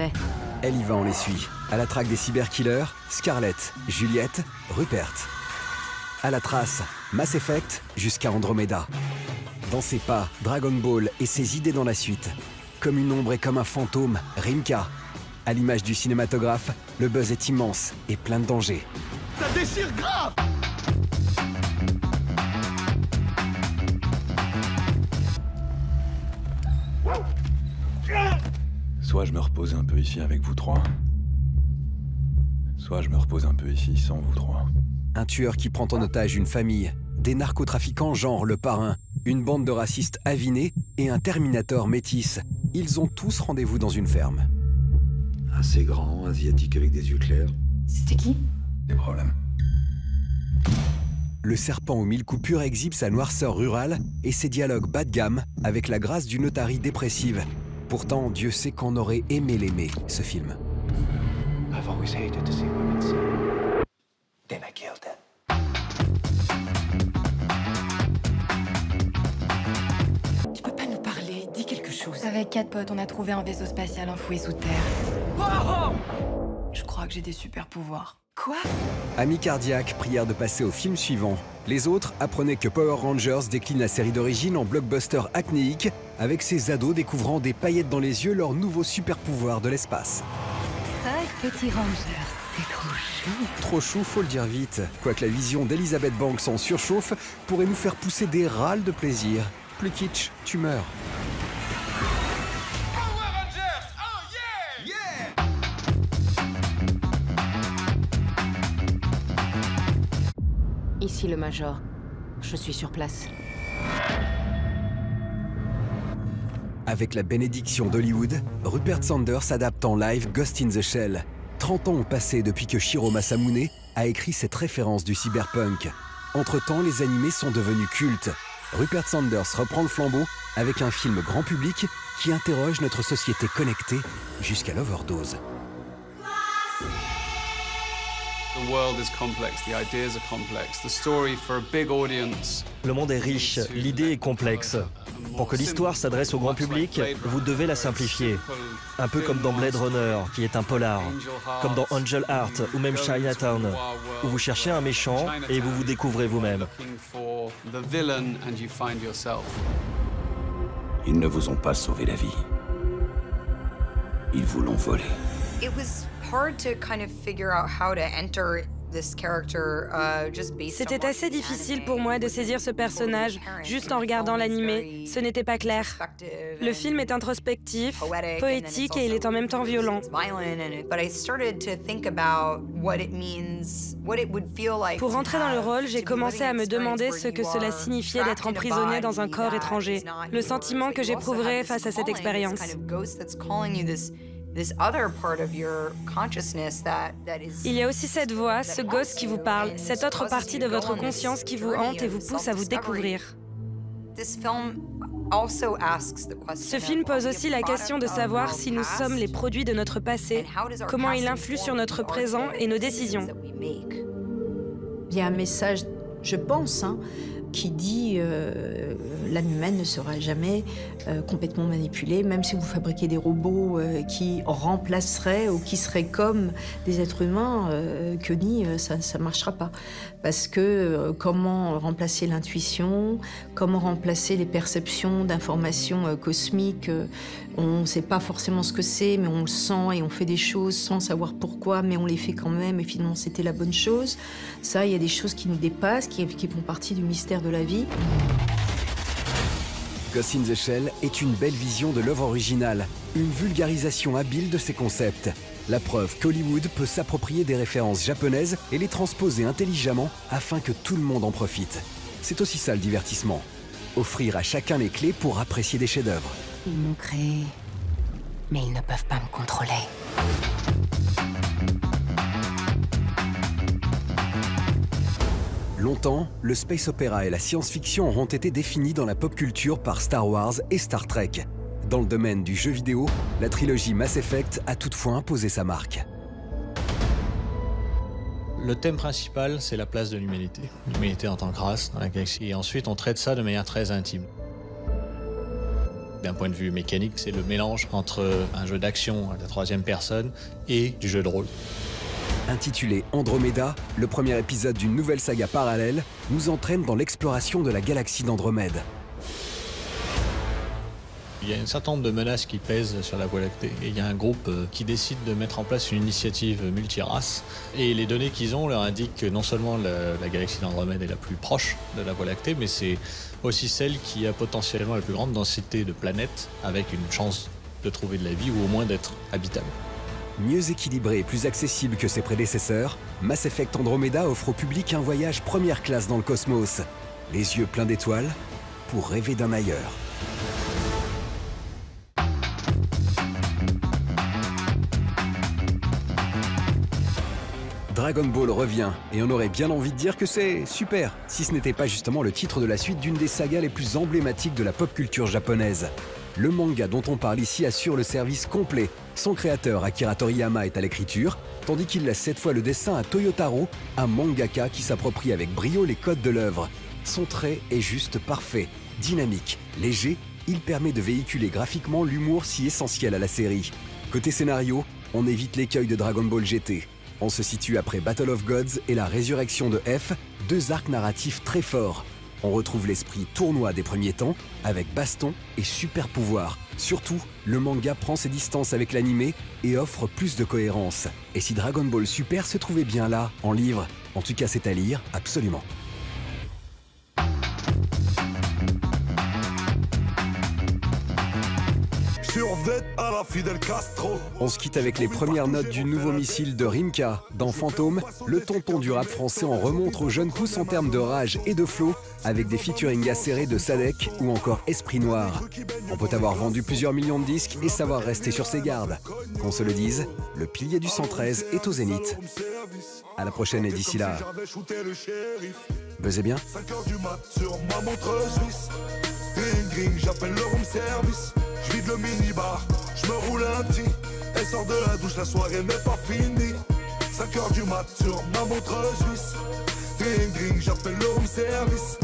fait. Elle y va, on les suit. À la traque des cyberkillers, Scarlett, Juliette, Rupert. À la trace, Mass Effect jusqu'à Andromeda. Dans ses pas, Dragon Ball et ses idées dans la suite. Comme une ombre et comme un fantôme, Rimka. À l'image du cinématographe, le buzz est immense et plein de dangers. Ça déchire grave! Soit je me repose un peu ici avec vous trois, soit je me repose un peu ici sans vous trois. Un tueur qui prend en otage une famille, des narcotrafiquants genre le parrain, une bande de racistes avinés et un Terminator métis. Ils ont tous rendez-vous dans une ferme. Assez grand, asiatique avec des yeux clairs. C'était qui? Des problèmes. Le serpent aux 1000 coupures exhibe sa noirceur rurale et ses dialogues bas de gamme avec la grâce d'une otarie dépressive. Pourtant, Dieu sait qu'on aurait aimé l'aimer, ce film. I've always hated to see women sin. Then I killed them. Tu peux pas nous parler, dis quelque chose. Avec 4 potes, on a trouvé un vaisseau spatial enfoui sous terre. Je crois que j'ai des super pouvoirs. Quoi? Amis cardiaques, prière de passer au film suivant. Les autres apprenaient que Power Rangers décline la série d'origine en blockbuster acnéique, avec ses ados découvrant des paillettes dans les yeux, leur nouveau super pouvoir de l'espace. 5 petits rangers, c'est trop chou. Trop chou, faut le dire vite. Quoique la vision d'Elizabeth Banks en surchauffe pourrait nous faire pousser des râles de plaisir. Plus kitsch, tu meurs. Power Rangers! Oh yeah! Ici le Major. Je suis sur place. Avec la bénédiction d'Hollywood, Rupert Sanders adapte en live Ghost in the Shell. 30 ans ont passé depuis que Shiro Masamune a écrit cette référence du cyberpunk. Entre-temps, les animés sont devenus cultes. Rupert Sanders reprend le flambeau avec un film grand public qui interroge notre société connectée jusqu'à l'overdose. The world is complex, the ideas are complex, the story for a big audience. Le monde est riche, l'idée est complexe. Pour que l'histoire s'adresse au grand public, vous devez la simplifier. Un peu comme dans Blade Runner, qui est un polar, comme dans Angel Heart ou même Chinatown, où vous cherchez un méchant et vous vous découvrez vous-même. Ils ne vous ont pas sauvé la vie. Ils vous l'ont volée. It was hard to kind of figure out how to enter this character just based on C'était assez difficile pour moi de saisir ce personnage juste en regardant l'animé. Ce n'était pas clair. Le film est introspectif, poétique et il est en même temps violent. Pour rentrer dans le rôle, j'ai commencé à me demander ce que cela signifiait d'être emprisonné dans un corps étranger, le sentiment que j'éprouverais face à cette expérience. Il y a aussi cette voix, ce gosse qui vous parle, cette autre partie de votre conscience qui vous hante et vous pousse à vous découvrir. Ce film pose aussi la question de savoir si nous sommes les produits de notre passé, comment il influe sur notre présent et nos décisions. Il y a un message, je pense, qui dit l'âme humaine ne sera jamais complètement manipulée, même si vous fabriquez des robots qui remplaceraient ou qui seraient comme des êtres humains, que ni, ça ne marchera pas. Parce que comment remplacer l'intuition, comment remplacer les perceptions d'informations cosmiques, on ne sait pas forcément ce que c'est, mais on le sent et on fait des choses sans savoir pourquoi, mais on les fait quand même et finalement c'était la bonne chose. Ça, il y a des choses qui nous dépassent, qui font partie du mystère de la vie. Ghost in the Shell est une belle vision de l'œuvre originale, une vulgarisation habile de ses concepts. La preuve qu'Hollywood peut s'approprier des références japonaises et les transposer intelligemment afin que tout le monde en profite. C'est aussi ça le divertissement. Offrir à chacun les clés pour apprécier des chefs-d'œuvre. Ils m'ont créé, mais ils ne peuvent pas me contrôler. Longtemps, le space opéra et la science-fiction auront été définis dans la pop culture par Star Wars et Star Trek. Dans le domaine du jeu vidéo, la trilogie Mass Effect a toutefois imposé sa marque. Le thème principal, c'est la place de l'humanité. L'humanité en tant que race dans la galaxie. Et ensuite, on traite ça de manière très intime. D'un point de vue mécanique, c'est le mélange entre un jeu d'action à la troisième personne et du jeu de rôle. Intitulé Andromeda, le premier épisode d'une nouvelle saga parallèle nous entraîne dans l'exploration de la galaxie d'Andromède. Il y a un certain nombre de menaces qui pèsent sur la Voie lactée et il y a un groupe qui décide de mettre en place une initiative multirace. Et les données qu'ils ont leur indiquent que non seulement la galaxie d'Andromède est la plus proche de la Voie lactée, mais c'est aussi celle qui a potentiellement la plus grande densité de planètes avec une chance de trouver de la vie ou au moins d'être habitable. Mieux équilibré et plus accessible que ses prédécesseurs, Mass Effect Andromeda offre au public un voyage première classe dans le cosmos. Les yeux pleins d'étoiles pour rêver d'un ailleurs. Dragon Ball revient, et on aurait bien envie de dire que c'est super, si ce n'était pas justement le titre de la suite d'une des sagas les plus emblématiques de la pop culture japonaise. Le manga dont on parle ici assure le service complet. Son créateur, Akira Toriyama, est à l'écriture, tandis qu'il laisse cette fois le dessin à Toyotaro, un mangaka qui s'approprie avec brio les codes de l'œuvre. Son trait est juste parfait, dynamique, léger, il permet de véhiculer graphiquement l'humour si essentiel à la série. Côté scénario, on évite l'écueil de Dragon Ball GT. On se situe après Battle of Gods et la résurrection de F, deux arcs narratifs très forts. On retrouve l'esprit tournoi des premiers temps, avec baston et super pouvoir. Surtout, le manga prend ses distances avec l'animé et offre plus de cohérence. Et si Dragon Ball Super se trouvait bien là, en livre, en tout cas c'est à lire, absolument. On se quitte avec les premières notes du nouveau missile de Rimka. Dans Fantôme, le tonton du rap français en remonte aux jeunes pousses en termes de rage et de flow, avec des featuring acérés de Sadek ou encore Esprit Noir. On peut avoir vendu plusieurs millions de disques et savoir rester sur ses gardes. Qu'on se le dise, le pilier du 113 est au zénith. À la prochaine et d'ici là, buzzez bien. 5h du mat sur ma montre suisse. Ring ring, j'appelle le room service. Je vide le minibar, je me roule un petit. Elle sort de la douche, la soirée n'est pas finie. 5h du mat sur ma montre suisse. Ring ring, j'appelle le room service.